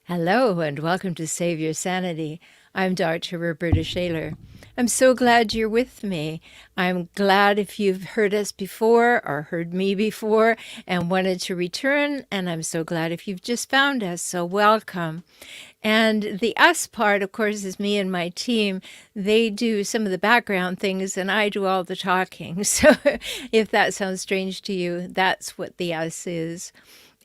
Hello and welcome to Save Your Sanity. I'm Dr. Rhoberta Shaler. I'm so glad you're with me. I'm glad if you've heard us before or heard me before and wanted to return, and I'm so glad if you've just found us, so welcome. And the us part, of course, is me and my team. They do some of the background things and I do all the talking. So if that sounds strange to you, that's what the us is.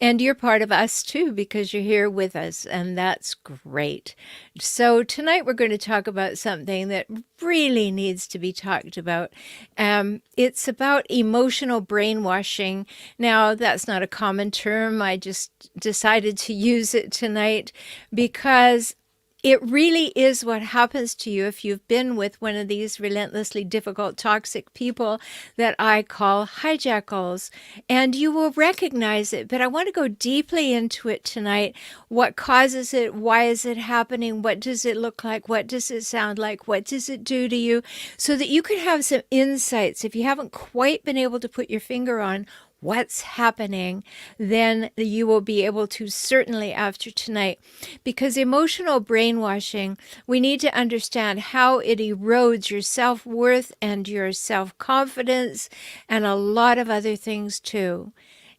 And you're part of us too, because you're here with us, and that's great. So tonight we're going to talk about something that really needs to be talked about. It's about emotional brainwashing. Now, that's not a common term. I just decided to use it tonight because it really is what happens to you if you've been with one of these relentlessly difficult, toxic people that I call hijackals. And you will recognize it, but I want to go deeply into it tonight. What causes it? Why is it happening? What does it look like? What does it sound like? What does it do to you? So that you can have some insights. If you haven't quite been able to put your finger on what's happening, then you will be able to certainly after tonight. Because emotional brainwashing, we need to understand how it erodes your self-worth and your self-confidence and a lot of other things too.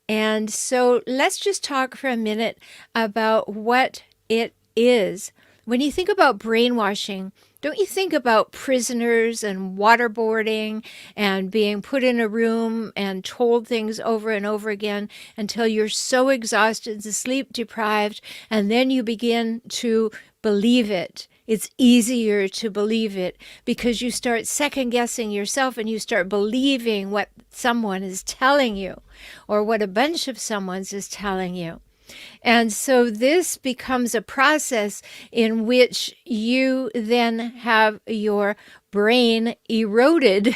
And so let's just talk for a minute about what it is. When you think about brainwashing, don't you think about prisoners and waterboarding and being put in a room and told things over and over again until you're so exhausted and sleep deprived, and then you begin to believe it. It's easier to believe it because you start second guessing yourself and you start believing what someone is telling you or what a bunch of someone's is telling you. And so this becomes a process in which you then have your brain eroded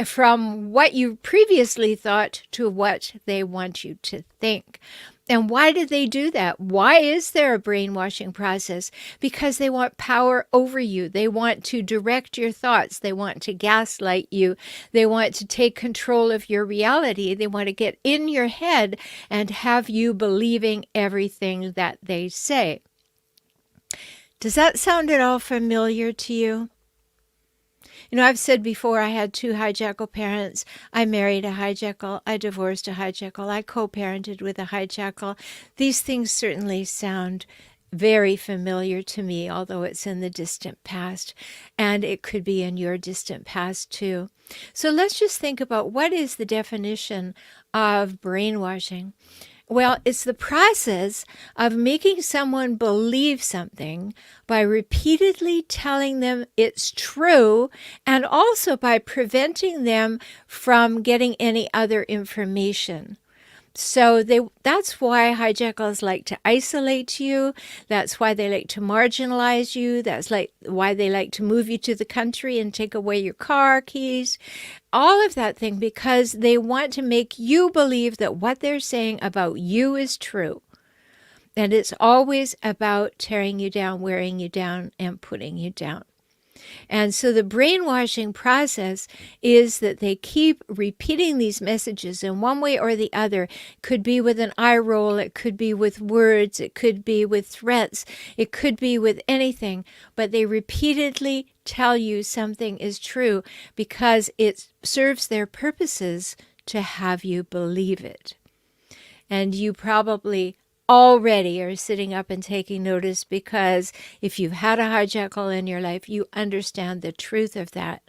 from what you previously thought to what they want you to think. And why did they do that? Why is there a brainwashing process? Because they want power over you. They want to direct your thoughts. They want to gaslight you. They want to take control of your reality. They want to get in your head and have you believing everything that they say. Does that sound at all familiar to you? You know, I've said before I had two hijackal parents. I married a hijackal. I divorced a hijackal. I co-parented with a hijackal. These things certainly sound very familiar to me, although it's in the distant past, and it could be in your distant past too. So let's just think about what is the definition of brainwashing. Well, it's the process of making someone believe something by repeatedly telling them it's true and also by preventing them from getting any other information. So that's why hijackals like to isolate you. That's why they like to marginalize you. That's why they like to move you to the country and take away your car keys. All of that thing because they want to make you believe that what they're saying about you is true. And it's always about tearing you down, wearing you down, and putting you down. And so the brainwashing process is that they keep repeating these messages in one way or the other. It could be with an eye roll, it could be with words, it could be with threats, it could be with anything, but they repeatedly tell you something is true because it serves their purposes to have you believe it. And you probably already are sitting up and taking notice because if you've had a hijackal in your life, you understand the truth of that.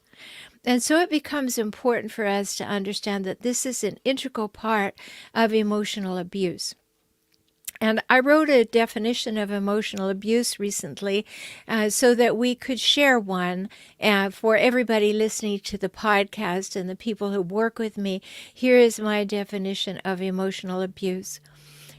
And so it becomes important for us to understand that this is an integral part of emotional abuse. And I wrote a definition of emotional abuse recently so that we could share one for everybody listening to the podcast and the people who work with me. Here is my definition of emotional abuse.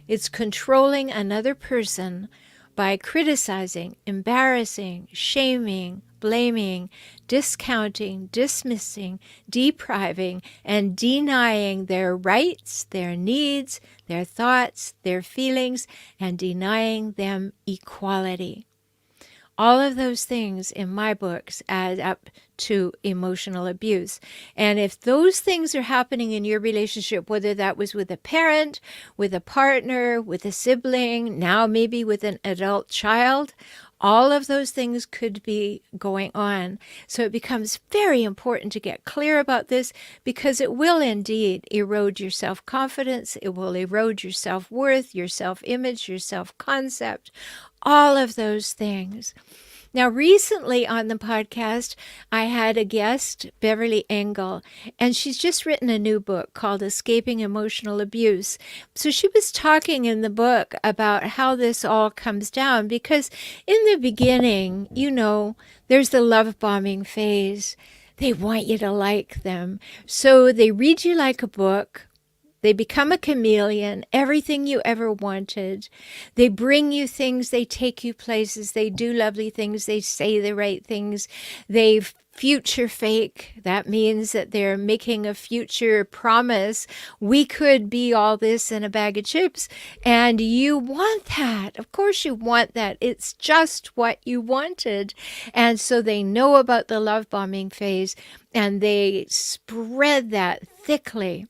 It's controlling another person by criticizing, embarrassing, shaming, blaming, discounting, dismissing, depriving, and denying their rights, their needs, their thoughts, their feelings, and denying them equality. All of those things in my books add up to emotional abuse. And if those things are happening in your relationship, whether that was with a parent, with a partner, with a sibling, now maybe with an adult child, all of those things could be going on. So it becomes very important to get clear about this, because it will indeed erode your self-confidence. It will erode your self-worth, your self-image, your self-concept, all of those things. Now, recently on the podcast, I had a guest, Beverly Engel, and she's just written a new book called Escaping Emotional Abuse. So she was talking in the book about how this all comes down, because in the beginning, there's the love bombing phase. They want you to like them. So they read you like a book. They become a chameleon, everything you ever wanted. They bring you things, they take you places, they do lovely things, they say the right things, they future fake. That means that they're making a future promise. We could be all this in a bag of chips, and you want that. Of course you want that. It's just what you wanted. And so they know about the love bombing phase, and they spread that thickly.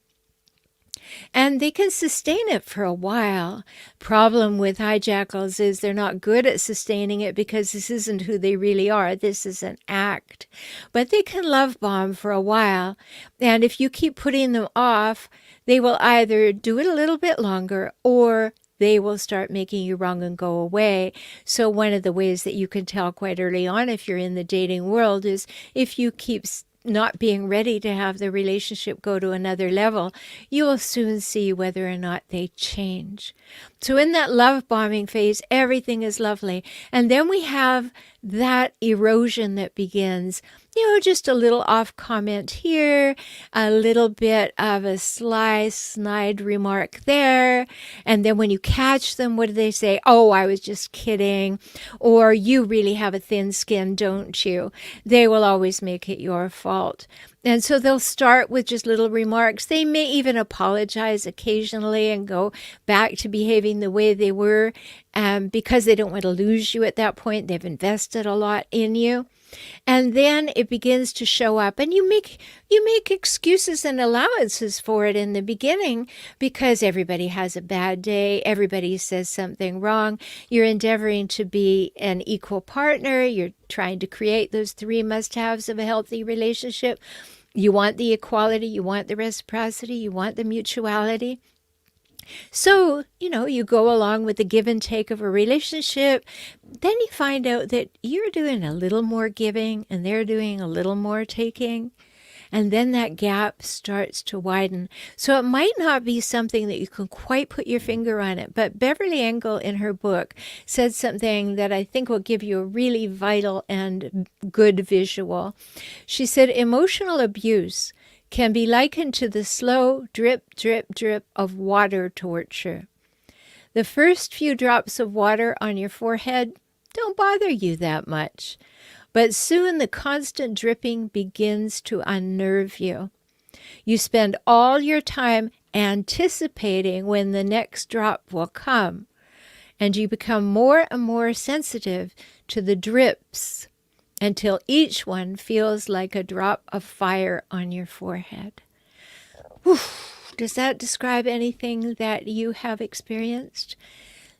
And they can sustain it for a while. Problem with hijackals is they're not good at sustaining it, because this isn't who they really are. This is an act. But they can love bomb for a while. And if you keep putting them off, they will either do it a little bit longer, or they will start making you wrong and go away. So one of the ways that you can tell quite early on if you're in the dating world is if you keep not being ready to have the relationship go to another level, you will soon see whether or not they change. So in that love bombing phase, everything is lovely. And then we have that erosion that begins, just a little off comment here, a little bit of a sly, snide remark there. And then when you catch them, what do they say? Oh, I was just kidding. Or you really have a thin skin, don't you? They will always make it your fault. And so they'll start with just little remarks. They may even apologize occasionally and go back to behaving the way they were, because they don't want to lose you at that point. They've invested a lot in you. And then it begins to show up, and you make excuses and allowances for it in the beginning, because everybody has a bad day. Everybody says something wrong. You're endeavoring to be an equal partner. You're trying to create those 3 must-haves of a healthy relationship. You want the equality, you want the reciprocity, you want the mutuality. So, you go along with the give and take of a relationship. Then you find out that you're doing a little more giving and they're doing a little more taking. And then that gap starts to widen. So it might not be something that you can quite put your finger on it. But Beverly Engel in her book said something that I think will give you a really vital and good visual. She said, emotional abuse can be likened to the slow drip, drip, drip of water torture. The first few drops of water on your forehead don't bother you that much, but soon the constant dripping begins to unnerve you. You spend all your time anticipating when the next drop will come, and you become more and more sensitive to the drips until each one feels like a drop of fire on your forehead. Whew. Does that describe anything that you have experienced?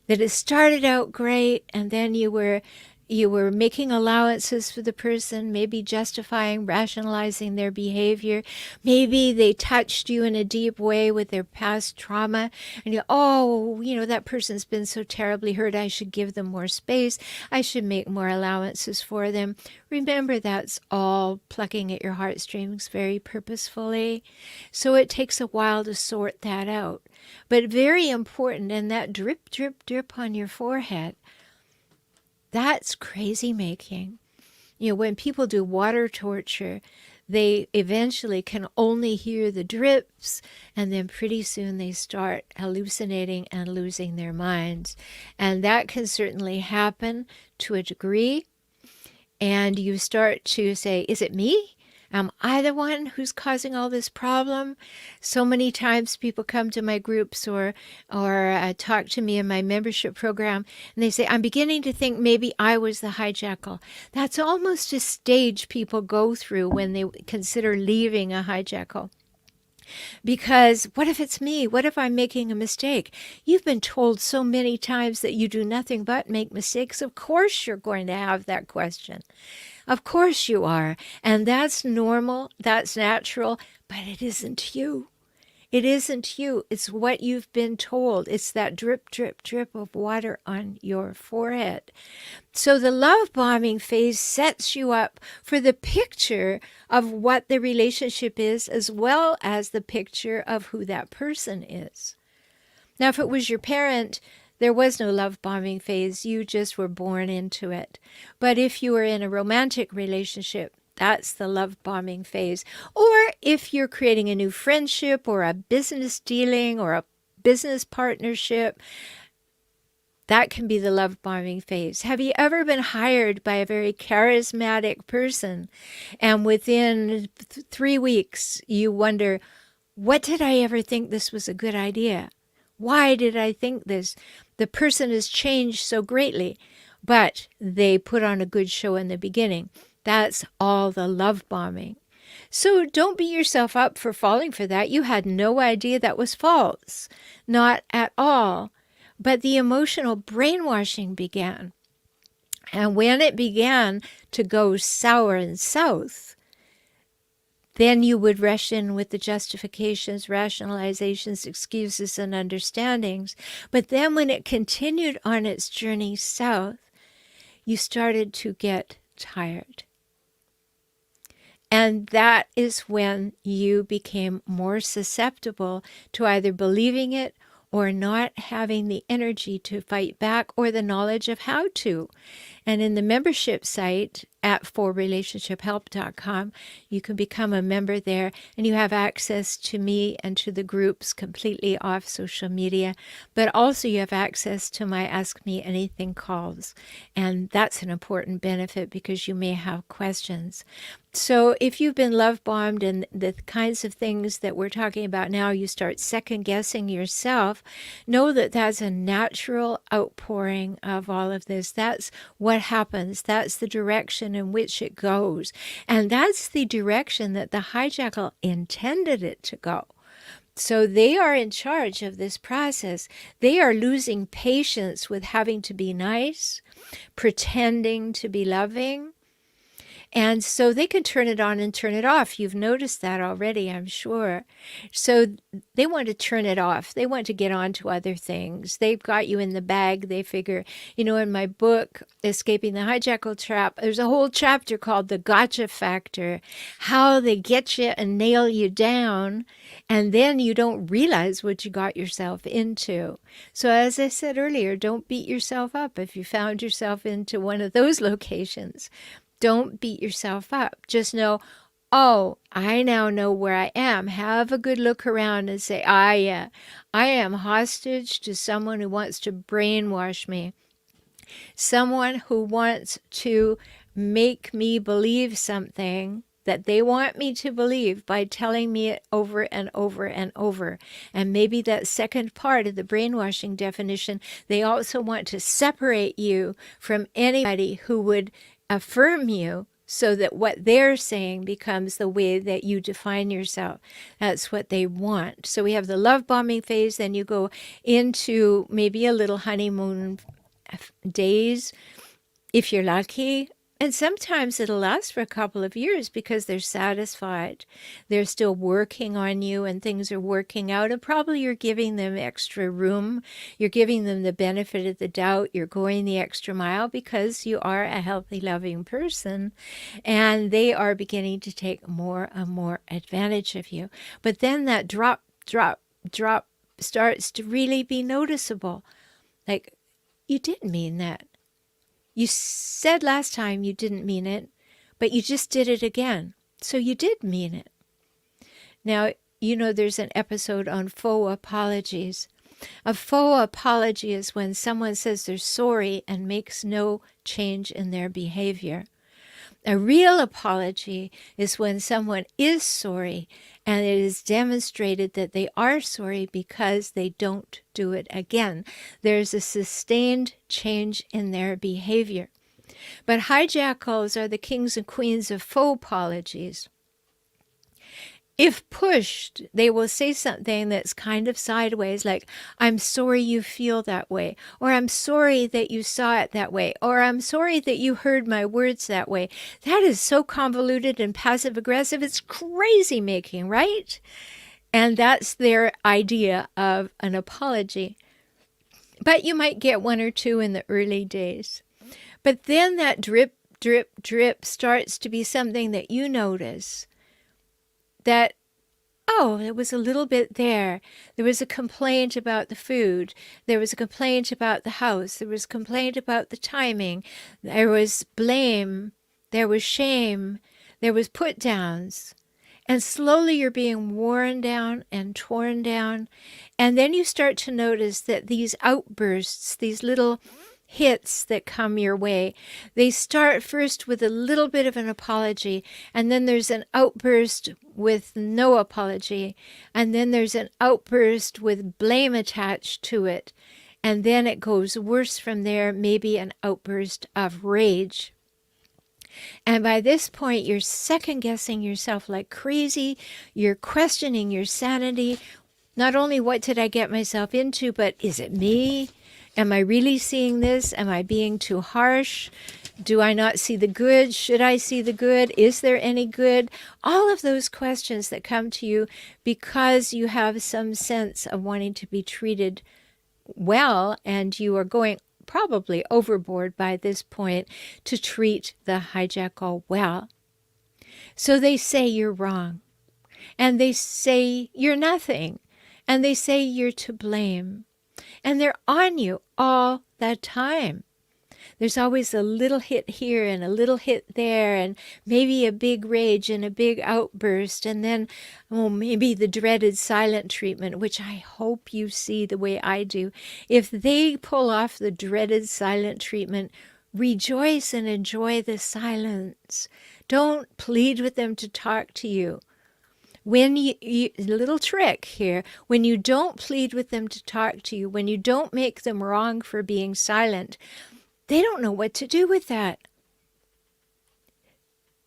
That it started out great, and then you were making allowances for the person, maybe justifying, rationalizing their behavior. Maybe they touched you in a deep way with their past trauma, and that person's been so terribly hurt, I should give them more space. I should make more allowances for them. Remember, that's all plucking at your heartstrings very purposefully. So it takes a while to sort that out. But very important, and that drip, drip, drip on your forehead, that's crazy making. When people do water torture, they eventually can only hear the drips, and then pretty soon they start hallucinating and losing their minds. And that can certainly happen to a degree. And you start to say, is it me? Am I the one who's causing all this problem? So many times people come to my groups or talk to me in my membership program, and they say, I'm beginning to think maybe I was the hijackal. That's almost a stage people go through when they consider leaving a hijackal. Because what if it's me? What if I'm making a mistake? You've been told so many times that you do nothing but make mistakes. Of course you're going to have that question. Of course you are. And that's normal. That's natural. But it isn't you. It isn't you. It's what you've been told. It's that drip, drip, drip of water on your forehead. So the love bombing phase sets you up for the picture of what the relationship is, as well as the picture of who that person is. Now, if it was your parent, there was no love bombing phase. You just were born into it. But if you were in a romantic relationship, that's the love bombing phase. Or if you're creating a new friendship or a business dealing or a business partnership, that can be the love bombing phase. Have you ever been hired by a very charismatic person and within 3 weeks you wonder, what did I ever think this was a good idea? Why did I think this? The person has changed so greatly, but they put on a good show in the beginning. That's all the love bombing. So don't beat yourself up for falling for that. You had no idea that was false. Not at all. But the emotional brainwashing began. And when it began to go sour and south, then you would rush in with the justifications, rationalizations, excuses, and understandings. But then when it continued on its journey south, you started to get tired. And that is when you became more susceptible to either believing it or not having the energy to fight back or the knowledge of how to. And in the membership site at forrelationshiphelp.com, you can become a member there, and you have access to me and to the groups completely off social media. But also you have access to my Ask Me Anything calls. And that's an important benefit because you may have questions. So if you've been love bombed and the kinds of things that we're talking about now, you start second guessing yourself, know that that's a natural outpouring of all of this. That's what happens. That's the direction in which it goes. And that's the direction that the hijackal intended it to go. So they are in charge of this process. They are losing patience with having to be nice, pretending to be loving. And so they can turn it on and turn it off. You've noticed that already, I'm sure. So they want to turn it off. They want to get on to other things. They've got you in the bag. They figure, in my book, Escaping the Hijackal Trap, there's a whole chapter called The Gotcha Factor, how they get you and nail you down, and then you don't realize what you got yourself into. So as I said earlier, don't beat yourself up if you found yourself into one of those locations. Don't beat yourself up. Just know, oh, I now know where I am. Have a good look around and say, yeah, I am hostage to someone who wants to brainwash me. Someone who wants to make me believe something that they want me to believe by telling me it over and over and over. And maybe that second part of the brainwashing definition, they also want to separate you from anybody who would affirm you so that what they're saying becomes the way that you define yourself. That's what they want. So we have the love bombing phase, then you go into maybe a little honeymoon days, if you're lucky. And sometimes it'll last for a couple of years because they're satisfied. They're still working on you and things are working out. And probably you're giving them extra room. You're giving them the benefit of the doubt. You're going the extra mile because you are a healthy, loving person. And they are beginning to take more and more advantage of you. But then that drop starts to really be noticeable. Like, you didn't mean that. You said last time you didn't mean it, but you just did it again. So you did mean it. Now, there's an episode on faux apologies. A faux apology is when someone says they're sorry and makes no change in their behavior. A real apology is when someone is sorry and it is demonstrated that they are sorry because they don't do it again. There's a sustained change in their behavior. But hijackals are the kings and queens of faux apologies. If pushed, they will say something that's kind of sideways, like, I'm sorry you feel that way, or I'm sorry that you saw it that way, or I'm sorry that you heard my words that way. That is so convoluted and passive aggressive. It's crazy making, right? And that's their idea of an apology. But you might get one or two in the early days. But then that drip, drip, drip starts to be something that you notice. That, oh, there was a little bit there. There was a complaint about the food. There was a complaint about the house. There was a complaint about the timing. There was blame. There was shame. There was put downs. And slowly you're being worn down and torn down. And then you start to notice that these outbursts, these little hits that come your way, they start first with a little bit of an apology, and then there's an outburst with no apology, and then there's an outburst with blame attached to it, and then it goes worse from there, maybe an outburst of rage. And by this point, you're second-guessing yourself like crazy. You're questioning your sanity. Not only what did I get myself into, but is it me? Am I really seeing this? Am I being too harsh? Do I not see the good? Should I see the good? Is there any good? All of those questions that come to you because you have some sense of wanting to be treated well, and you are going probably overboard by this point to treat the hijackal well. So they say you're wrong, and they say you're nothing, and they say you're to blame. And they're on you all the time. There's always a little hit here and a little hit there, and maybe a big rage and a big outburst, and then, maybe the dreaded silent treatment, which I hope you see the way I do. If they pull off the dreaded silent treatment, rejoice and enjoy the silence. Don't plead with them to talk to you. When a little trick here, when you don't plead with them to talk to you, when you don't make them wrong for being silent, they don't know what to do with that.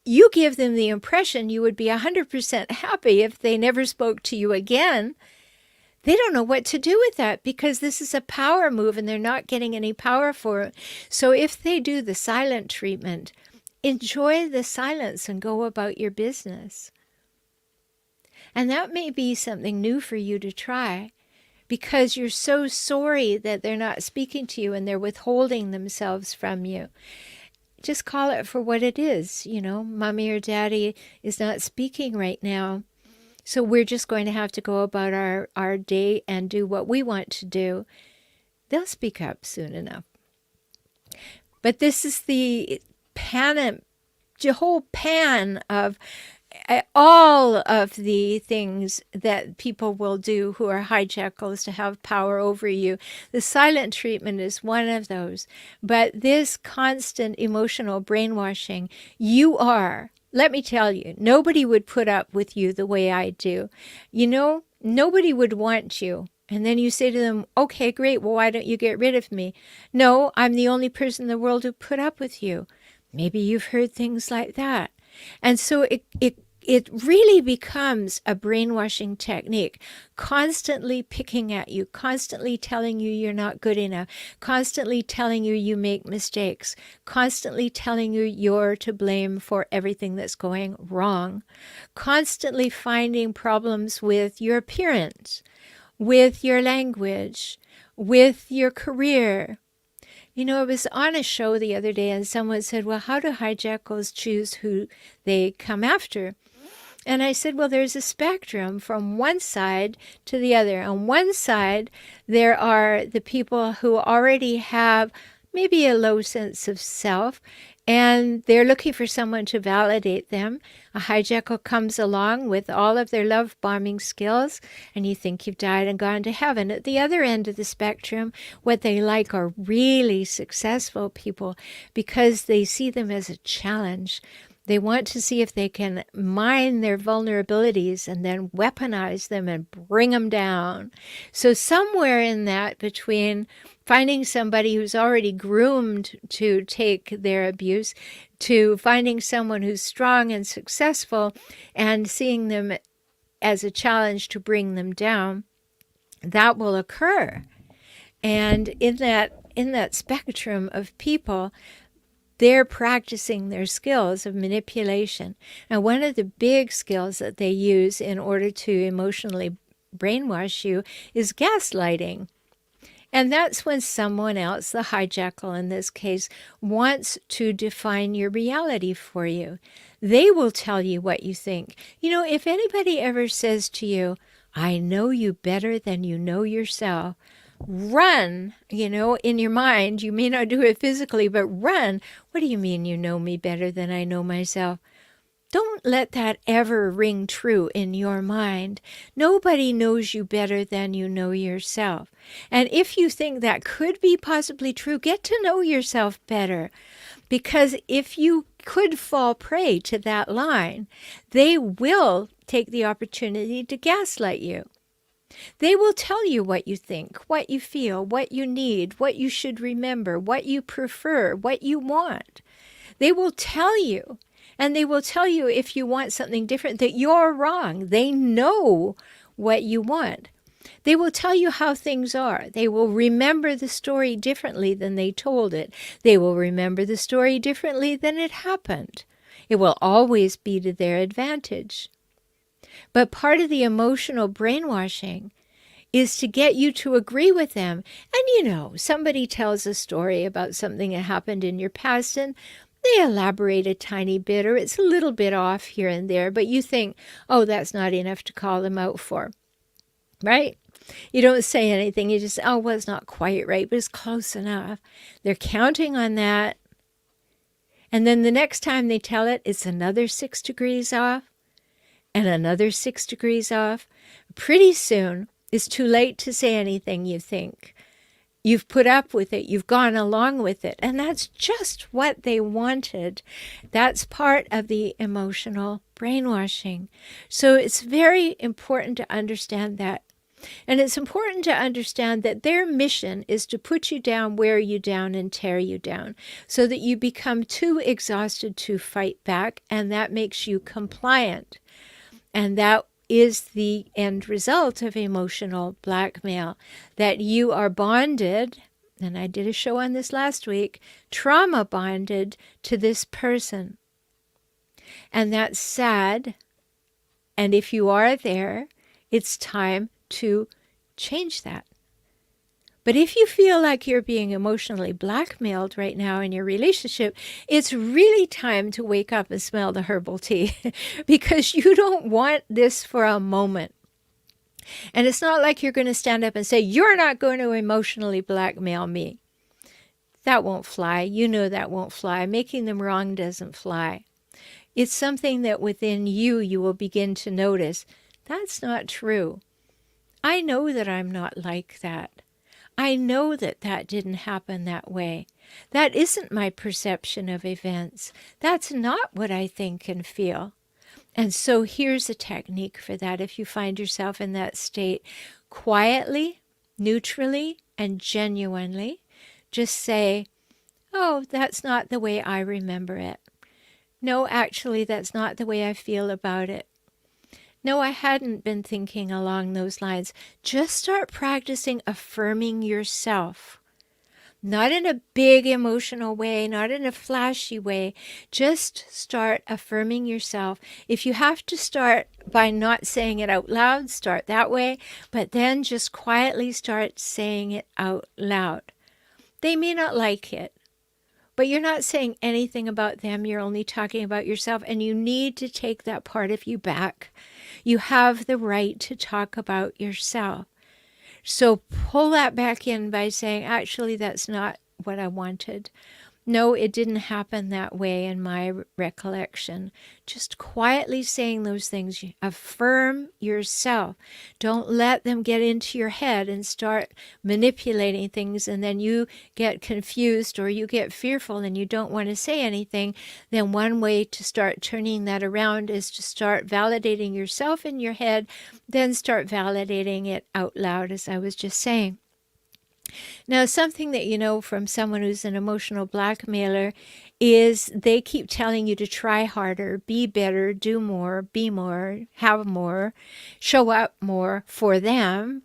You give them the impression you would be 100% happy if they never spoke to you again. They don't know what to do with that because this is a power move and they're not getting any power for it. So if they do the silent treatment, enjoy the silence and go about your business. And that may be something new for you to try because you're so sorry that they're not speaking to you and they're withholding themselves from you. Just call it for what it is. Mommy or daddy is not speaking right now. So we're just going to have to go about our day and do what we want to do. They'll speak up soon enough. But this is the whole pan of all of the things that people will do who are hijackals to have power over you. The silent treatment is one of those. But this constant emotional brainwashing, let me tell you, nobody would put up with you the way I do. Nobody would want you. And then you say to them, okay, great, well, why don't you get rid of me? No, I'm the only person in the world who put up with you. Maybe you've heard things like that. And so it really becomes a brainwashing technique, constantly picking at you, constantly telling you you're not good enough, constantly telling you you make mistakes, constantly telling you you're to blame for everything that's going wrong, constantly finding problems with your appearance, with your language, with your career. I was on a show the other day and someone said, well, how do hijackals choose who they come after? And I said, well, there's a spectrum from one side to the other. On one side, there are the people who already have maybe a low sense of self and they're looking for someone to validate them. A hijackal comes along with all of their love bombing skills, and you think you've died and gone to heaven. At the other end of the spectrum, what they like are really successful people because they see them as a challenge. They want to see if they can mine their vulnerabilities and then weaponize them and bring them down. So somewhere in that, between finding somebody who's already groomed to take their abuse to finding someone who's strong and successful and seeing them as a challenge to bring them down, that will occur. And in that spectrum of people, they're practicing their skills of manipulation. And one of the big skills that they use in order to emotionally brainwash you is gaslighting. And that's when someone else, the hijackal in this case, wants to define your reality for you. They will tell you what you think. You know, if anybody ever says to you, I know you better than you know yourself, run, in your mind. You may not do it physically, but run. What do you mean you know me better than I know myself? Don't let that ever ring true in your mind. Nobody knows you better than you know yourself. And if you think that could be possibly true, get to know yourself better. Because if you could fall prey to that line, they will take the opportunity to gaslight you. They will tell you what you think, what you feel, what you need, what you should remember, what you prefer, what you want. They will tell you, and they will tell you if you want something different that you're wrong. They know what you want. They will tell you how things are. They will remember the story differently than they told it. They will remember the story differently than it happened. It will always be to their advantage. But part of the emotional brainwashing is to get you to agree with them. And somebody tells a story about something that happened in your past and they elaborate a tiny bit or it's a little bit off here and there, but you think, oh, that's not enough to call them out for, right? You don't say anything. You just, well, it's not quite right, but it's close enough. They're counting on that. And then the next time they tell it, it's another 6 degrees off. And another 6 degrees off. Pretty soon, it's too late to say anything you think. You've put up with it. You've gone along with it. And that's just what they wanted. That's part of the emotional brainwashing. So it's very important to understand that. And it's important to understand that their mission is to put you down, wear you down, and tear you down so that you become too exhausted to fight back, and that makes you compliant. And that is the end result of emotional blackmail, that you are bonded, and I did a show on this last week, trauma bonded to this person. And that's sad. And if you are there, it's time to change that. But if you feel like you're being emotionally blackmailed right now in your relationship, it's really time to wake up and smell the herbal tea because you don't want this for a moment. And it's not like you're going to stand up and say, you're not going to emotionally blackmail me. That won't fly. You know that won't fly. Making them wrong doesn't fly. It's something that within you will begin to notice. That's not true. I know that I'm not like that. I know that that didn't happen that way. That isn't my perception of events. That's not what I think and feel. And so here's a technique for that if you find yourself in that state. Quietly, neutrally, and genuinely, just say, oh, that's not the way I remember it. No, actually, that's not the way I feel about it. No, I hadn't been thinking along those lines. Just start practicing affirming yourself. Not in a big emotional way, not in a flashy way. Just start affirming yourself. If you have to start by not saying it out loud, start that way. But then just quietly start saying it out loud. They may not like it, but you're not saying anything about them. You're only talking about yourself. And you need to take that part of you back. You have the right to talk about yourself. So pull that back in by saying, actually, that's not what I wanted. No, it didn't happen that way in my recollection. Just quietly saying those things. Affirm yourself. Don't let them get into your head and start manipulating things, and then you get confused or you get fearful and you don't want to say anything. Then one way to start turning that around is to start validating yourself in your head, then start validating it out loud, as I was just saying. Now, something that you know from someone who's an emotional blackmailer is they keep telling you to try harder, be better, do more, be more, have more, show up more for them.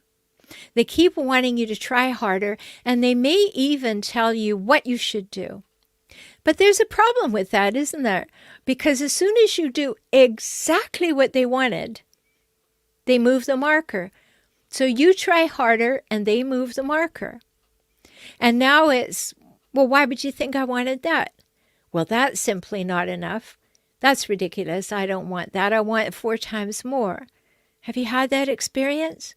They keep wanting you to try harder, and they may even tell you what you should do. But there's a problem with that, isn't there? Because as soon as you do exactly what they wanted, they move the marker. So you try harder and they move the marker. And now it's, well, why would you think I wanted that? Well, that's simply not enough. That's ridiculous. I don't want that. I want 4 times more. Have you had that experience?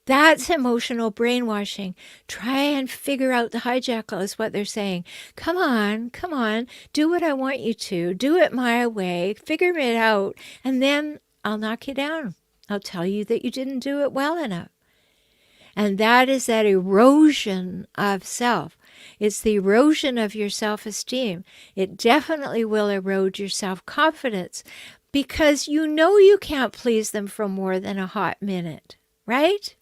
That's emotional brainwashing. Try and figure out the hijackal is what they're saying. Come on, do what I want you to. Do it my way. Figure it out. And then I'll knock you down. I'll tell you that you didn't do it well enough. And that is that erosion of self. It's the erosion of your self-esteem. It definitely will erode your self-confidence because you know you can't please them for more than a hot minute, right?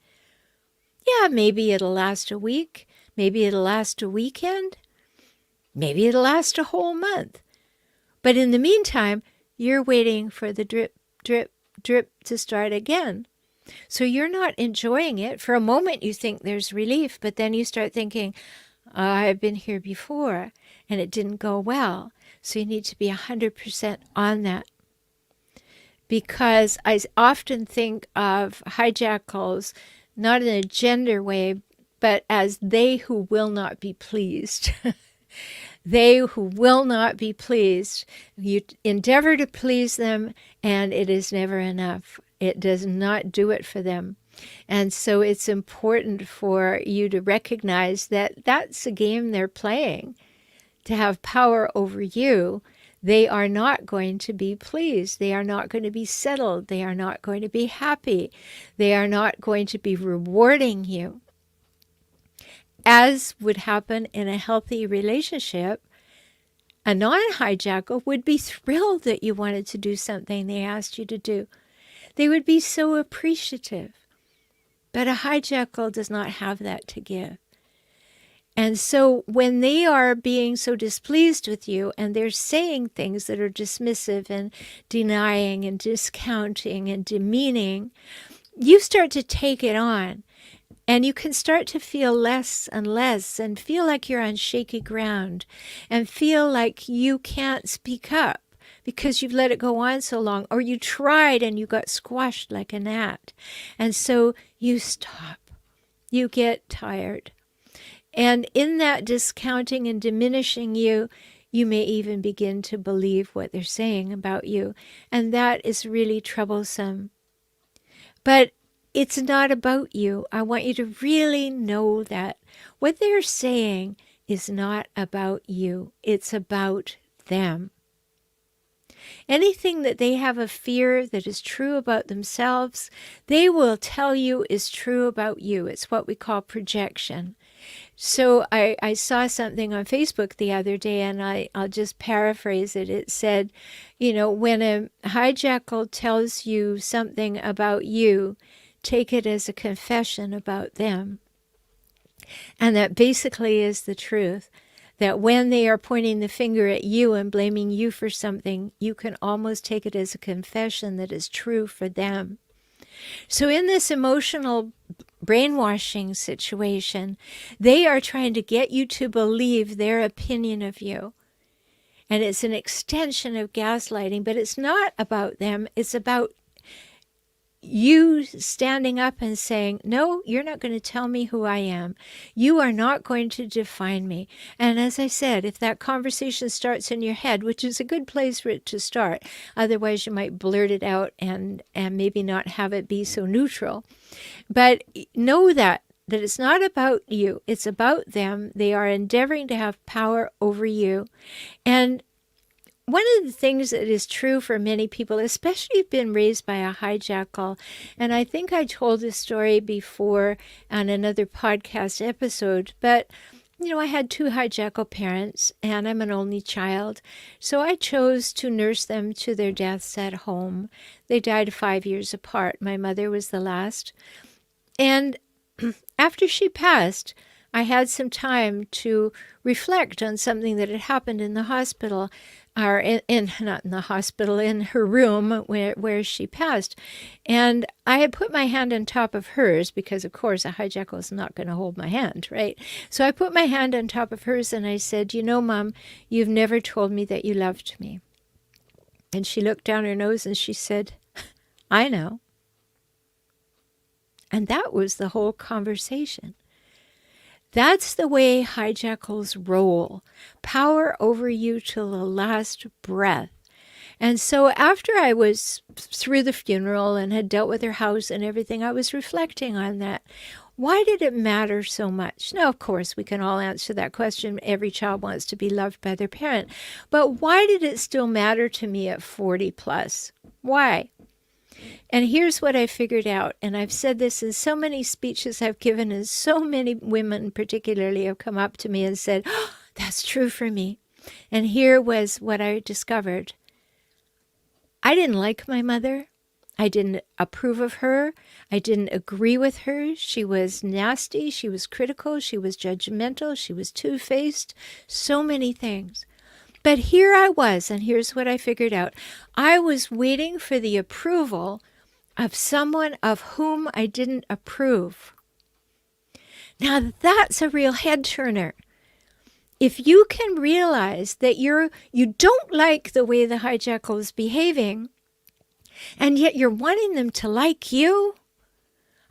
Yeah, maybe it'll last a week. Maybe it'll last a weekend. Maybe it'll last a whole month. But in the meantime, you're waiting for the drip, drip, drip to start again. So you're not enjoying it. For a moment you think there's relief, but then you start thinking, oh, I've been here before and it didn't go well. So you need to be 100% on that. Because I often think of hijackals, not in a gender way, but as they who will not be pleased. They who will not be pleased. You endeavor to please them, and it is never enough. It does not do it for them. And so it's important for you to recognize that that's a game they're playing. To have power over you, they are not going to be pleased. They are not going to be settled. They are not going to be happy. They are not going to be rewarding you. As would happen in a healthy relationship, a non-hijackal would be thrilled that you wanted to do something they asked you to do. They would be so appreciative. But a hijackal does not have that to give. And so when they are being so displeased with you and they're saying things that are dismissive and denying and discounting and demeaning, you start to take it on. And you can start to feel less and less and feel like you're on shaky ground and feel like you can't speak up because you've let it go on so long, or you tried and you got squashed like a gnat. And so you stop. You get tired. And in that discounting and diminishing you, you may even begin to believe what they're saying about you. And that is really troublesome. But it's not about you. I want you to really know that what they're saying is not about you. It's about them. Anything that they have a fear that is true about themselves, they will tell you is true about you. It's what we call projection. So I saw something on Facebook the other day, and I'll just paraphrase it. It said, you know, when a hijackal tells you something about you, take it as a confession about them. And that basically is the truth. That when they are pointing the finger at you and blaming you for something, you can almost take it as a confession that is true for them. So in this emotional brainwashing situation, they are trying to get you to believe their opinion of you. And it's an extension of gaslighting, but it's not about them. It's about you standing up and saying, no, you're not going to tell me who I am. You are not going to define me. And as I said, if that conversation starts in your head, which is a good place for it to start, otherwise you might blurt it out and maybe not have it be so neutral. But know that that it's not about you, it's about them. They are endeavoring to have power over you. And one of the things that is true for many people, especially if you've been raised by a hijackal, and I think I told this story before on another podcast episode, but I had 2 hijackal parents, and I'm an only child, so I chose to nurse them to their deaths at home. They died 5 years apart. My mother was the last. And after she passed, I had some time to reflect on something that had happened in the hospital, or not in the hospital, in her room where she passed. And I had put my hand on top of hers because, of course, a hijackal is not going to hold my hand, right? So I put my hand on top of hers and I said, Mom, you've never told me that you loved me. And she looked down her nose and she said, I know. And that was the whole conversation. That's the way hijackals roll. Power over you till the last breath. And so after I was through the funeral and had dealt with her house and everything, I was reflecting on that. Why did it matter so much? Now, of course, we can all answer that question. Every child wants to be loved by their parent. But why did it still matter to me at 40 plus? Why? And here's what I figured out, and I've said this in so many speeches I've given, and so many women particularly have come up to me and said, oh, that's true for me. And here was what I discovered. I didn't like my mother. I didn't approve of her. I didn't agree with her. She was nasty. She was critical. She was judgmental. She was two-faced. So many things. But here I was, and here's what I figured out. I was waiting for the approval of someone of whom I didn't approve. Now that's a real head turner. If you can realize that you don't like the way the hijackal is behaving, and yet you're wanting them to like you,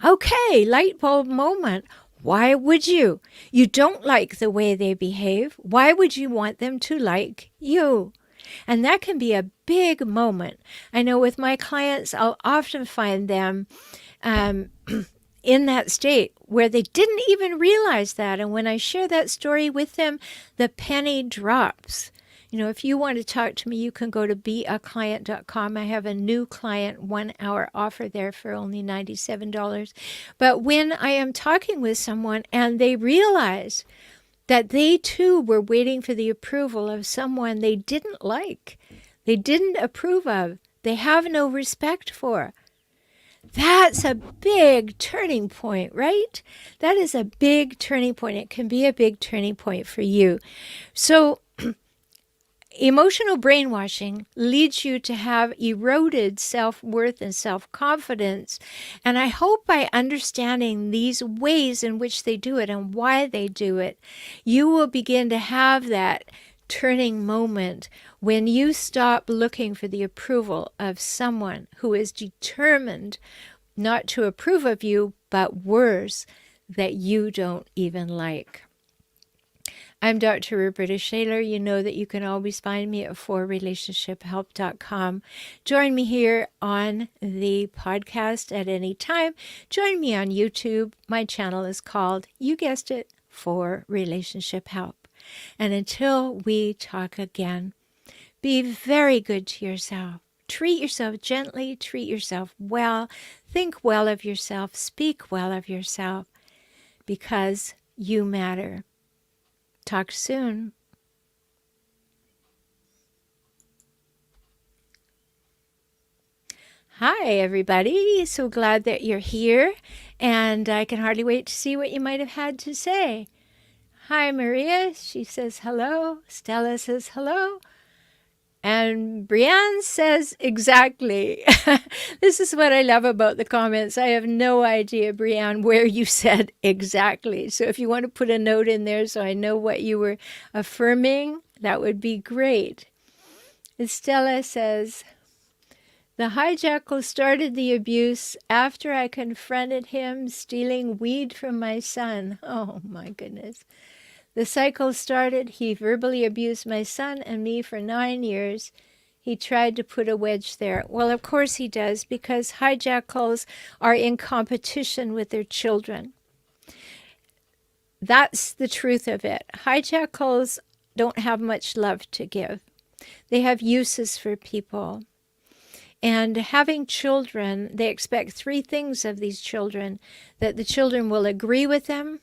okay, light bulb moment. Why would you? You don't like the way they behave. Why would you want them to like you? And that can be a big moment. I know with my clients, I'll often find them in that state where they didn't even realize that. And when I share that story with them, the penny drops. If you want to talk to me, you can go to beaclient.com. I have a new client 1-hour offer there for only $97. But when I am talking with someone and they realize that they too were waiting for the approval of someone they didn't like, they didn't approve of, they have no respect for, that's a big turning point, right? That is a big turning point. It can be a big turning point for you. So emotional brainwashing leads you to have eroded self-worth and self-confidence. And I hope by understanding these ways in which they do it and why they do it, you will begin to have that turning moment when you stop looking for the approval of someone who is determined not to approve of you, but worse, that you don't even like. I'm Dr. Rhoberta Shaler. You know that you can always find me at forrelationshiphelp.com. Join me here on the podcast at any time. Join me on YouTube. My channel is called, you guessed it, For Relationship Help. And until we talk again, be very good to yourself. Treat yourself gently. Treat yourself well. Think well of yourself. Speak well of yourself, because you matter. Talk soon. Hi, everybody. So glad that you're here, and I can hardly wait to see what you might have had to say. Hi, Maria. She says hello. Stella says hello. And Brianne says exactly. This is what I love about the comments. I have no idea, Brianne, where you said exactly. So if you want to put a note in there so I know what you were affirming, that would be great. Estella says, the hijackal started the abuse after I confronted him stealing weed from my son. Oh, my goodness. The cycle started. He verbally abused my son and me for 9 years. He tried to put a wedge there. Well, of course he does, because hijackals are in competition with their children. that's the truth of it. Hijackals don't have much love to give. They have uses for people. And having children, they expect three things of these children: that the children will agree with them,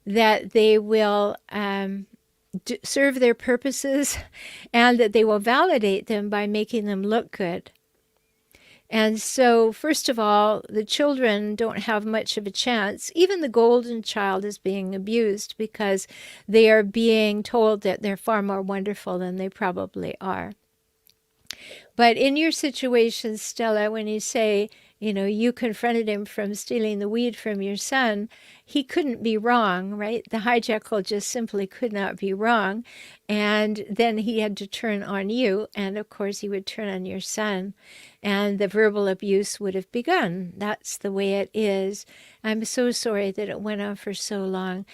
that they will serve their purposes, and that they will validate them by making them look good. And so, first of all, the children don't have much of a chance. Even the golden child is being abused because they are being told that they're far more wonderful than they probably are. But in your situation, Stella, when you say, you confronted him from stealing the weed from your son, he couldn't be wrong, right? The hijackal just simply could not be wrong. And then he had to turn on you. And of course, he would turn on your son. And the verbal abuse would have begun. That's the way it is. I'm so sorry that it went on for so long.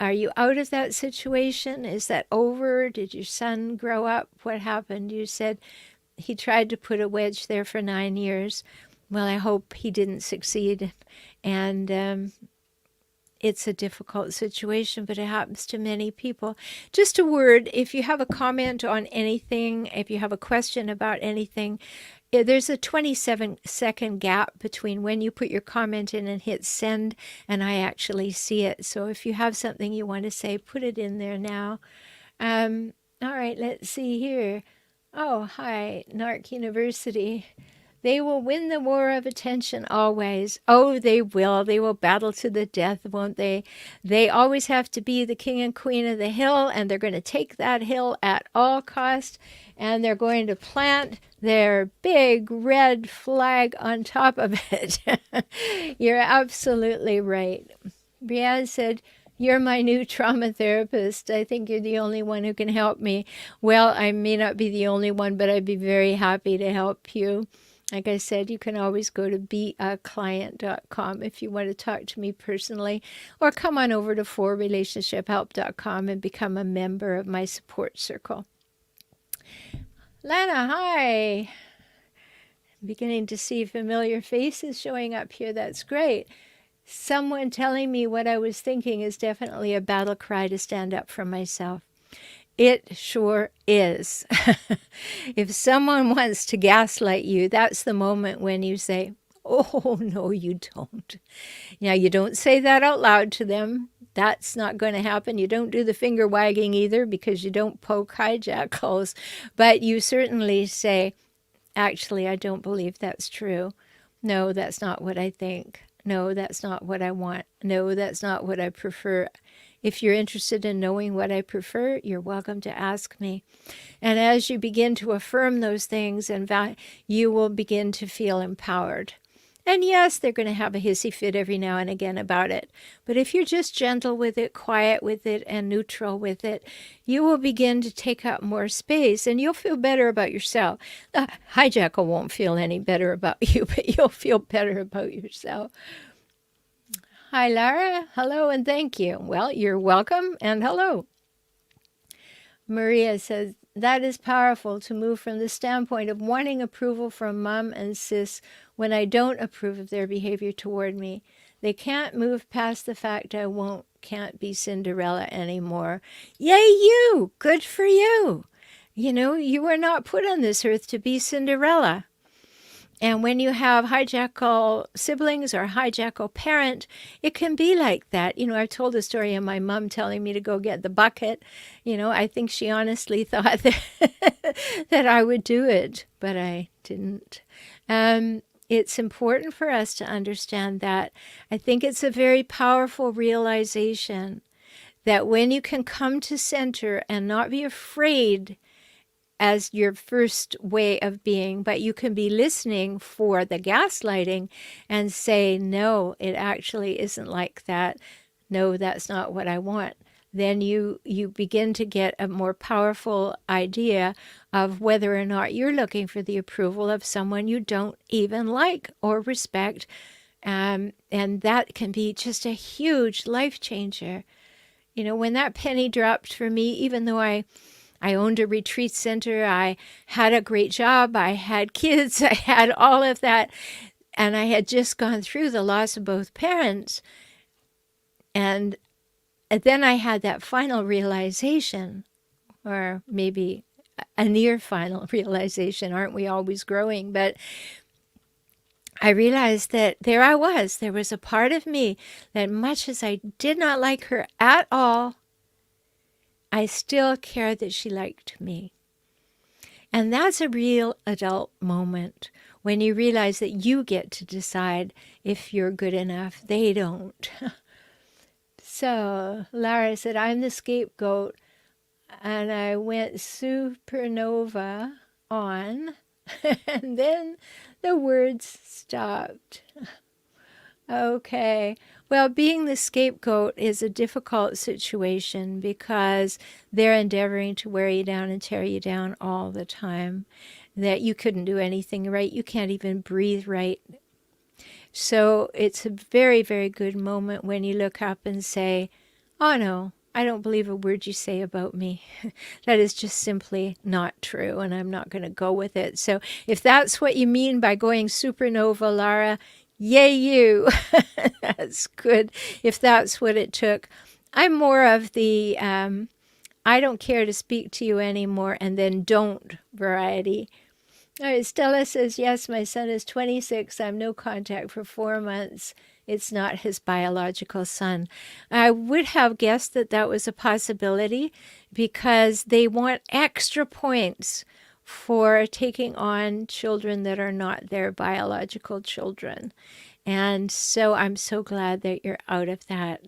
Are you out of that situation? Is that over? Did your son grow up? What happened? You said he tried to put a wedge there for 9 years. Well, I hope he didn't succeed. And it's a difficult situation, but it happens to many people. Just a word, if you have a comment on anything, if you have a question about anything, there's a 27-second gap between when you put your comment in and hit send and I actually see it. So if you have something you want to say, put it in there now. All right, let's see here. Oh, hi, Narc University. They will win the war of attention always. Oh, they will. They will battle to the death, won't they? They always have to be the king and queen of the hill, and they're going to take that hill at all cost, and they're going to plant their big red flag on top of it. You're absolutely right. Brianne said, "You're my new trauma therapist. I think you're the only one who can help me." Well, I may not be the only one, but I'd be very happy to help you. Like I said, you can always go to beaclient.com if you want to talk to me personally, or come on over to forrelationshiphelp.com and become a member of my support circle. Lana, hi. I'm beginning to see familiar faces showing up here. That's great. Someone telling me what I was thinking is definitely a battle cry to stand up for myself. It sure is. If someone wants to gaslight you, that's the moment when you say, "Oh, no, you don't." Now, you don't say that out loud to them. That's not going to happen. You don't do the finger wagging either because you don't poke hijackals. But you certainly say, "Actually, I don't believe that's true. No, that's not what I think. No, that's not what I want. No, that's not what I prefer." If you're interested in knowing what I prefer, you're welcome to ask me. And as you begin to affirm those things, you will begin to feel empowered. And yes, they're going to have a hissy fit every now and again about it. But if you're just gentle with it, quiet with it, and neutral with it, you will begin to take up more space and you'll feel better about yourself. The hijackal won't feel any better about you, but you'll feel better about yourself. Hi, Lara. Hello and thank you. Well, you're welcome and hello. Maria says, "That is powerful to move from the standpoint of wanting approval from mom and sis when I don't approve of their behavior toward me. They can't move past the fact I can't be Cinderella anymore." Yay, you! Good for you. You were not put on this earth to be Cinderella. And when you have hijackal siblings or hijackal parent, it can be like that. I've told the story of my mom telling me to go get the bucket. I think she honestly thought that I would do it, but I didn't. It's important for us to understand that. I think it's a very powerful realization that when you can come to center and not be afraid as your first way of being, but you can be listening for the gaslighting and say, "No, it actually isn't like that. No, that's not what I want." Then you begin to get a more powerful idea of whether or not you're looking for the approval of someone you don't even like or respect. And that can be just a huge life changer. When that penny dropped for me, even though I owned a retreat center, I had a great job, I had kids, I had all of that, and I had just gone through the loss of both parents. And then I had that final realization, or maybe a near final realization. Aren't we always growing? But I realized that there I was. There was a part of me that, much as I did not like her at all, I still cared that she liked me. And that's a real adult moment, when you realize that you get to decide if you're good enough. They don't. So Lara said, I'm the scapegoat. And I went supernova on. And then the words stopped. Okay. Well, being the scapegoat is a difficult situation because they're endeavoring to wear you down and tear you down all the time. That you couldn't do anything right. You can't even breathe right. So it's a very, very good moment when you look up and say, oh no, I don't believe a word you say about me. That is just simply not true, and I'm not going to go with it. So if that's what you mean by going supernova, Lara, yay you. That's good if that's what it took. I'm more of the I don't care to speak to you anymore and then don't variety. All right, Stella says, yes, my son is 26. I'm no contact for 4 months. It's not his biological son. I would have guessed that that was a possibility because they want extra points for taking on children that are not their biological children. And so I'm so glad that you're out of that.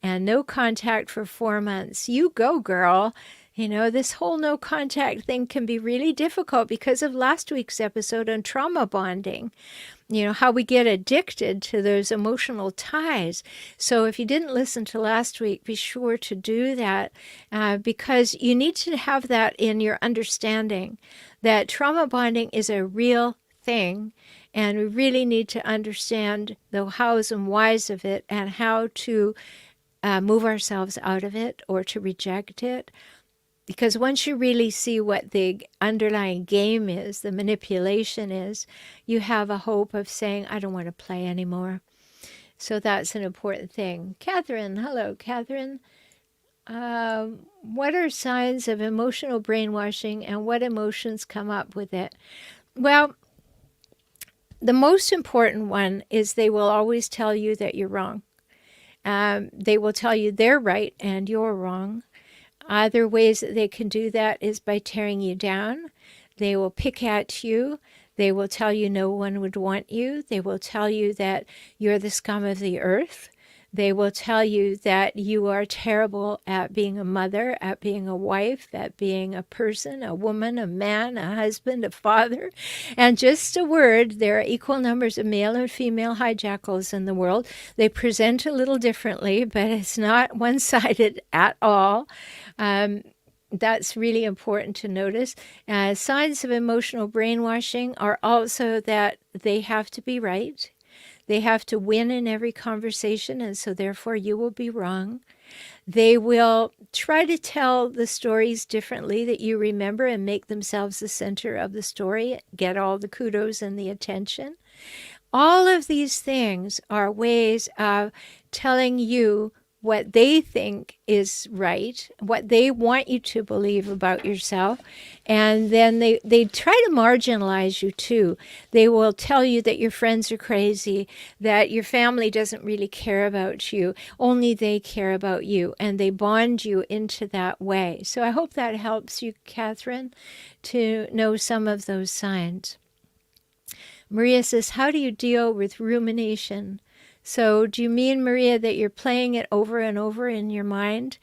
And no contact for 4 months. You go, girl. You know, this whole no contact thing can be really difficult because of last week's episode on trauma bonding. You know, how we get addicted to those emotional ties. So if you didn't listen to last week, be sure to do that because you need to have that in your understanding that trauma bonding is a real thing. And we really need to understand the hows and whys of it and how to move ourselves out of it or to reject it. Because once you really see what the underlying game is, the manipulation is, you have a hope of saying, I don't want to play anymore. So that's an important thing. Catherine, hello, Catherine. What are signs of emotional brainwashing and what emotions come up with it? Well, the most important one is they will always tell you that you're wrong. They will tell you they're right and you're wrong. Other ways that they can do that is by tearing you down. They will pick at you. They will tell you no one would want you. They will tell you that you're the scum of the earth. They will tell you that you are terrible at being a mother, at being a wife, at being a person, a woman, a man, a husband, a father. And just a word, there are equal numbers of male and female hijackals in the world. They present a little differently, but it's not one-sided at all. That's really important to notice. Signs of emotional brainwashing are also that they have to be right. They have to win in every conversation, and so therefore you will be wrong. They will try to tell the stories differently that you remember and make themselves the center of the story, get all the kudos and the attention. All of these things are ways of telling you what they think is right, what they want you to believe about yourself. And then they try to marginalize you too. They will tell you that your friends are crazy, that your family doesn't really care about you, only they care about you. And they bond you into that way. So I hope that helps you, Catherine, to know some of those signs. Maria says, how do you deal with rumination? So do you mean, Maria, that you're playing it over and over in your mind?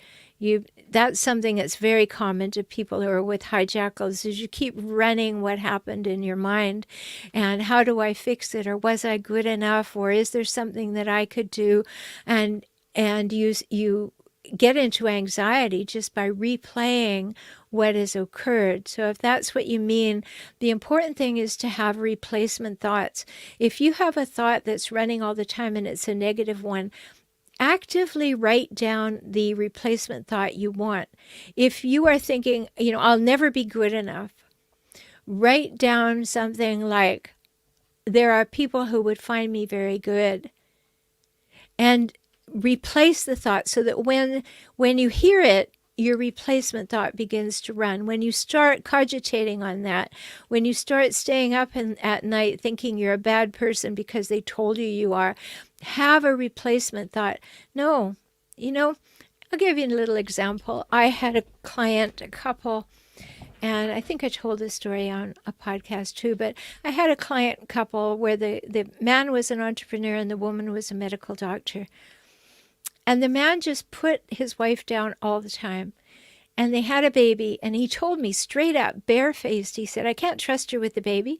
That's something that's very common to people who are with hijackals, is you keep running what happened in your mind. And how do I fix it? Or was I good enough? Or is there something that I could do? And you get into anxiety just by replaying what has occurred. So if that's what you mean, the important thing is to have replacement thoughts. If you have a thought that's running all the time and it's a negative one, actively write down the replacement thought you want. If you are thinking, I'll never be good enough, write down something like, there are people who would find me very good. And replace the thought so that when you hear it, your replacement thought begins to run. When you start cogitating on that, when you start staying up at night thinking you're a bad person because they told you are, have a replacement thought. No, I'll give you a little example. I had a client, a couple, and I think I told this story on a podcast too, but I had a client couple where the man was an entrepreneur and the woman was a medical doctor. And the man just put his wife down all the time. And they had a baby, and he told me straight up, barefaced, he said, I can't trust her with the baby.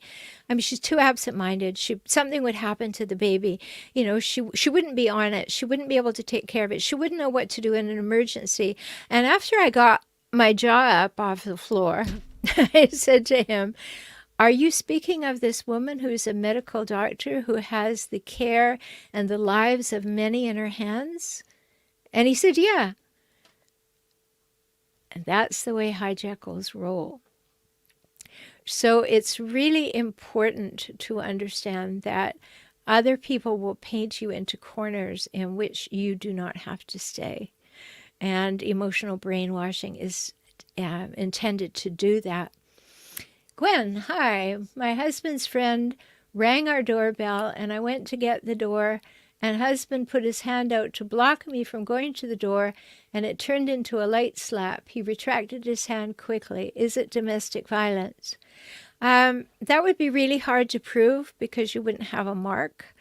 I mean, she's too absent-minded. Something would happen to the baby. She wouldn't be on it. She wouldn't be able to take care of it. She wouldn't know what to do in an emergency. And after I got my jaw up off the floor, I said to him, are you speaking of this woman who's a medical doctor who has the care and the lives of many in her hands? And he said, yeah. And that's the way hijackals roll. So it's really important to understand that other people will paint you into corners in which you do not have to stay. And emotional brainwashing is intended to do that. Gwen, hi. My husband's friend rang our doorbell, and I went to get the door, and husband put his hand out to block me from going to the door, and it turned into a light slap. He retracted his hand quickly. Is it domestic violence? That would be really hard to prove because you wouldn't have a mark.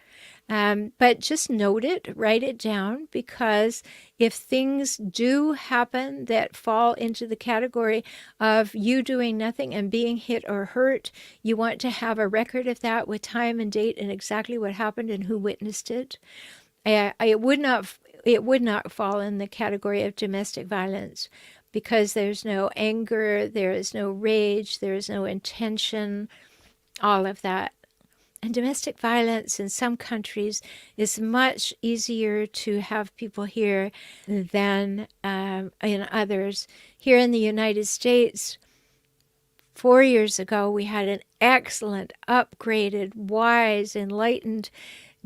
But just note it, write it down, because if things do happen that fall into the category of you doing nothing and being hit or hurt, you want to have a record of that with time and date and exactly what happened and who witnessed it. It would not fall in the category of domestic violence because there's no anger, there is no rage, there is no intention, all of that. And domestic violence in some countries is much easier to have people hear than in others. Here in the United States, 4 years ago, we had an excellent, upgraded, wise, enlightened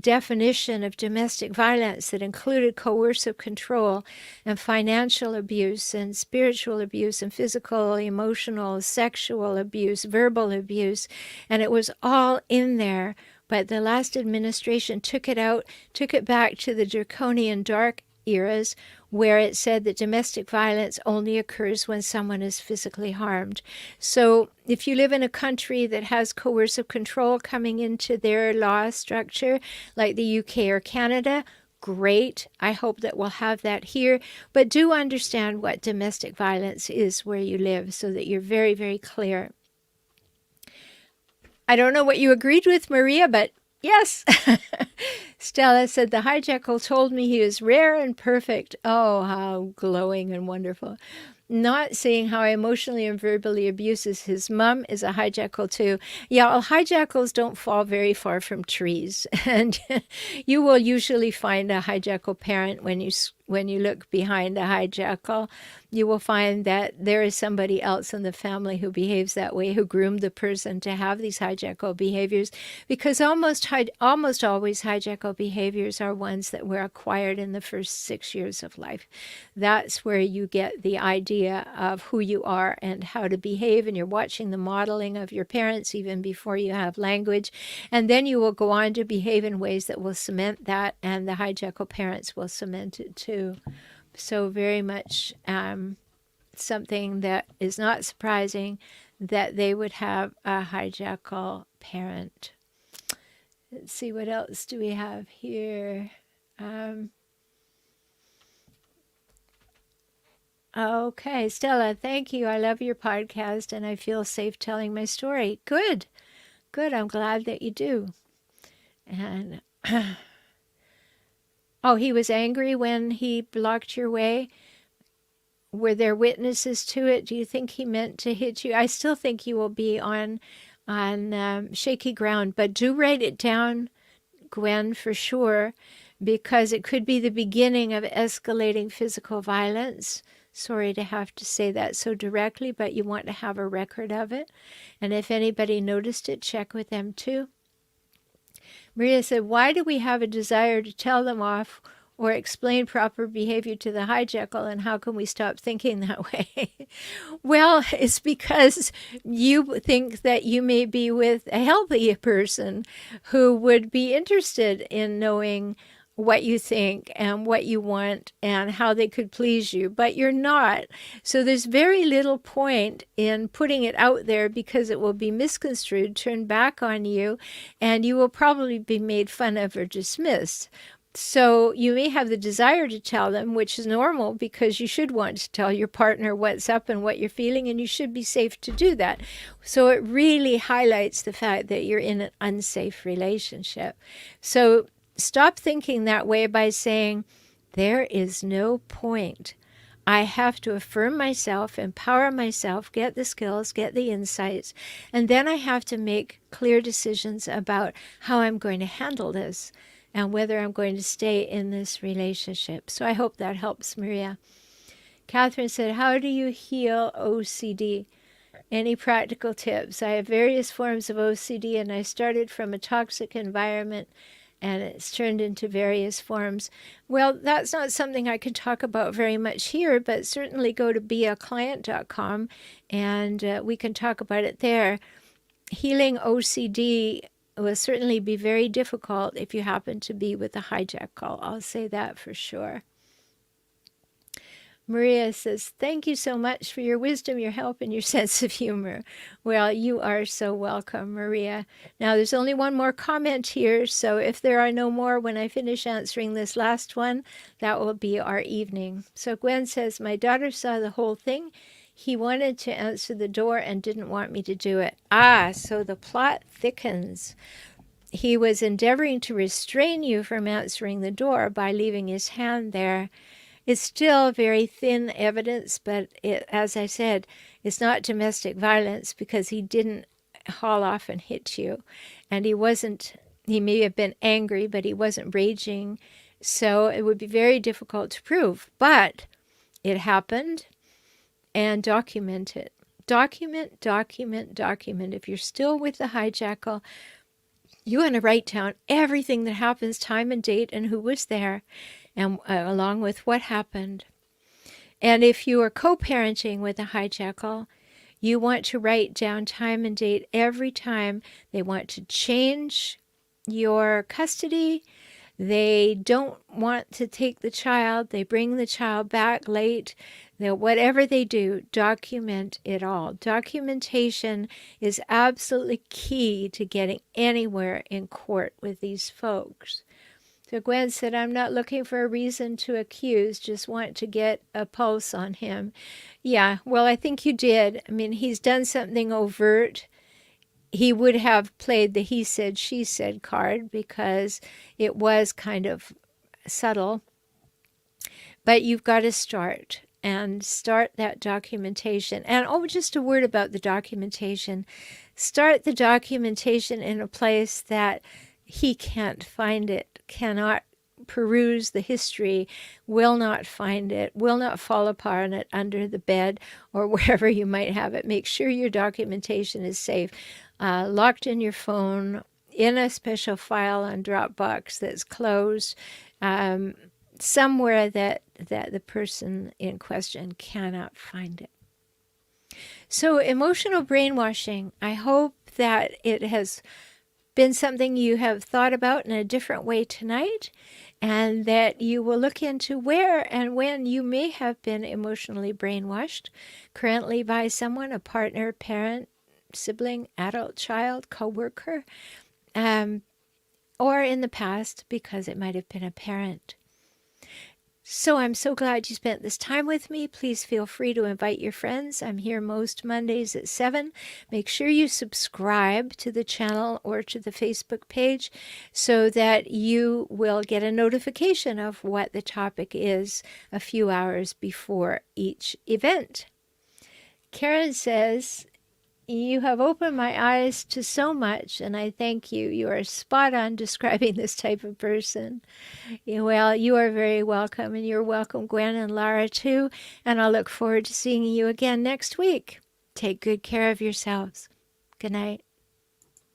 definition of domestic violence that included coercive control and financial abuse and spiritual abuse and physical, emotional, sexual abuse, verbal abuse, and it was all in there. But the last administration took it out, took it back to the draconian dark eras where it said that domestic violence only occurs when someone is physically harmed. So if you live in a country that has coercive control coming into their law structure, like the UK or Canada, great. I hope that we'll have that here. But do understand what domestic violence is where you live so that you're very, very clear. I don't know what you agreed with, Maria, but yes. Stella said, the hijackal told me he was rare and perfect. Oh, how glowing and wonderful. Not seeing how he emotionally and verbally abuses his mom is a hijackal too. Yeah, well, hijackals don't fall very far from trees. And you will usually find a hijackal parent when you look behind a hijackal. You will find that there is somebody else in the family who behaves that way, who groomed the person to have these hijackal behaviors, because almost always hijackal behaviors are ones that were acquired in the first 6 years of life. That's where you get the idea of who you are and how to behave, and you're watching the modeling of your parents even before you have language, and then you will go on to behave in ways that will cement that, and the hijackal parents will cement it too. So very much something that is not surprising that they would have a hijackal parent. Let's see, what else do we have here? Okay, Stella, thank you. I love your podcast and I feel safe telling my story. Good. I'm glad that you do. And oh, he was angry when he blocked your way? Were there witnesses to it? Do you think he meant to hit you? I still think you will be on shaky ground, but do write it down, Gwen, for sure, because it could be the beginning of escalating physical violence. Sorry to have to say that so directly, but you want to have a record of it. And if anybody noticed it, check with them too. Maria said, why do we have a desire to tell them off Or explain proper behavior to the hijackal, and how can we stop thinking that way? Well, it's because you think that you may be with a healthy person who would be interested in knowing what you think and what you want and how they could please you, but you're not. So there's very little point in putting it out there, because it will be misconstrued, turned back on you, and you will probably be made fun of or dismissed. So you may have the desire to tell them, which is normal, because you should want to tell your partner what's up and what you're feeling, and you should be safe to do that. So it really highlights the fact that you're in an unsafe relationship. So stop thinking that way by saying, there is no point. I have to affirm myself, empower myself, get the skills, get the insights, and then I have to make clear decisions about how I'm going to handle this and whether I'm going to stay in this relationship. So I hope that helps, Maria. Catherine said, how do you heal OCD? Any practical tips? I have various forms of OCD, and I started from a toxic environment, and it's turned into various forms. Well, that's not something I can talk about very much here, but certainly go to beaclient.com and we can talk about it there. Healing OCD will certainly be very difficult if you happen to be with a hijackal. I'll say that for sure. Maria says, thank you so much for your wisdom, your help, and your sense of humor. Well, you are so welcome, Maria. Now, there's only one more comment here, so if there are no more when I finish answering this last one, that will be our evening. So Gwen says, my daughter saw the whole thing. He wanted to answer the door and didn't want me to do it. So the plot thickens. He was endeavoring to restrain you from answering the door by leaving his hand there. It's still very thin evidence, but as I said, it's not domestic violence, because he didn't haul off and hit you. And he may have been angry, but he wasn't raging. So it would be very difficult to prove. But it happened, and document it. Document. If you're still with the hijackal, you want to write down everything that happens, time and date, and who was there, and along with what happened. And if you are co-parenting with a hijackal, you want to write down time and date every time they want to change your custody. They don't want to take the child. They bring the child back late. Whatever they do, document it all. Documentation is absolutely key to getting anywhere in court with these folks. So Gwen said, I'm not looking for a reason to accuse, just want to get a pulse on him. Yeah, well, I think you did. I mean, he's done something overt. He would have played the he said, she said card, because it was kind of subtle. But you've got to start that documentation. And just a word about the documentation. Start the documentation in a place that he can't find it, cannot peruse the history, will not find it, will not fall upon it under the bed or wherever you might have it. Make sure your documentation is safe, locked in your phone, in a special file on Dropbox that's closed, somewhere that the person in question cannot find it. So emotional brainwashing, I hope that it has been something you have thought about in a different way tonight, and that you will look into where and when you may have been emotionally brainwashed currently by someone, a partner, parent, sibling, adult, child, co-worker, or in the past because it might have been a parent. So I'm so glad you spent this time with me. Please feel free to invite your friends. I'm here most Mondays at 7. Make sure you subscribe to the channel or to the Facebook page so that you will get a notification of what the topic is a few hours before each event. Karen says, you have opened my eyes to so much, and I thank you. You are spot on describing this type of person. Well, you are very welcome, and you're welcome, Gwen and Lara, too. And I'll look forward to seeing you again next week. Take good care of yourselves. Good night.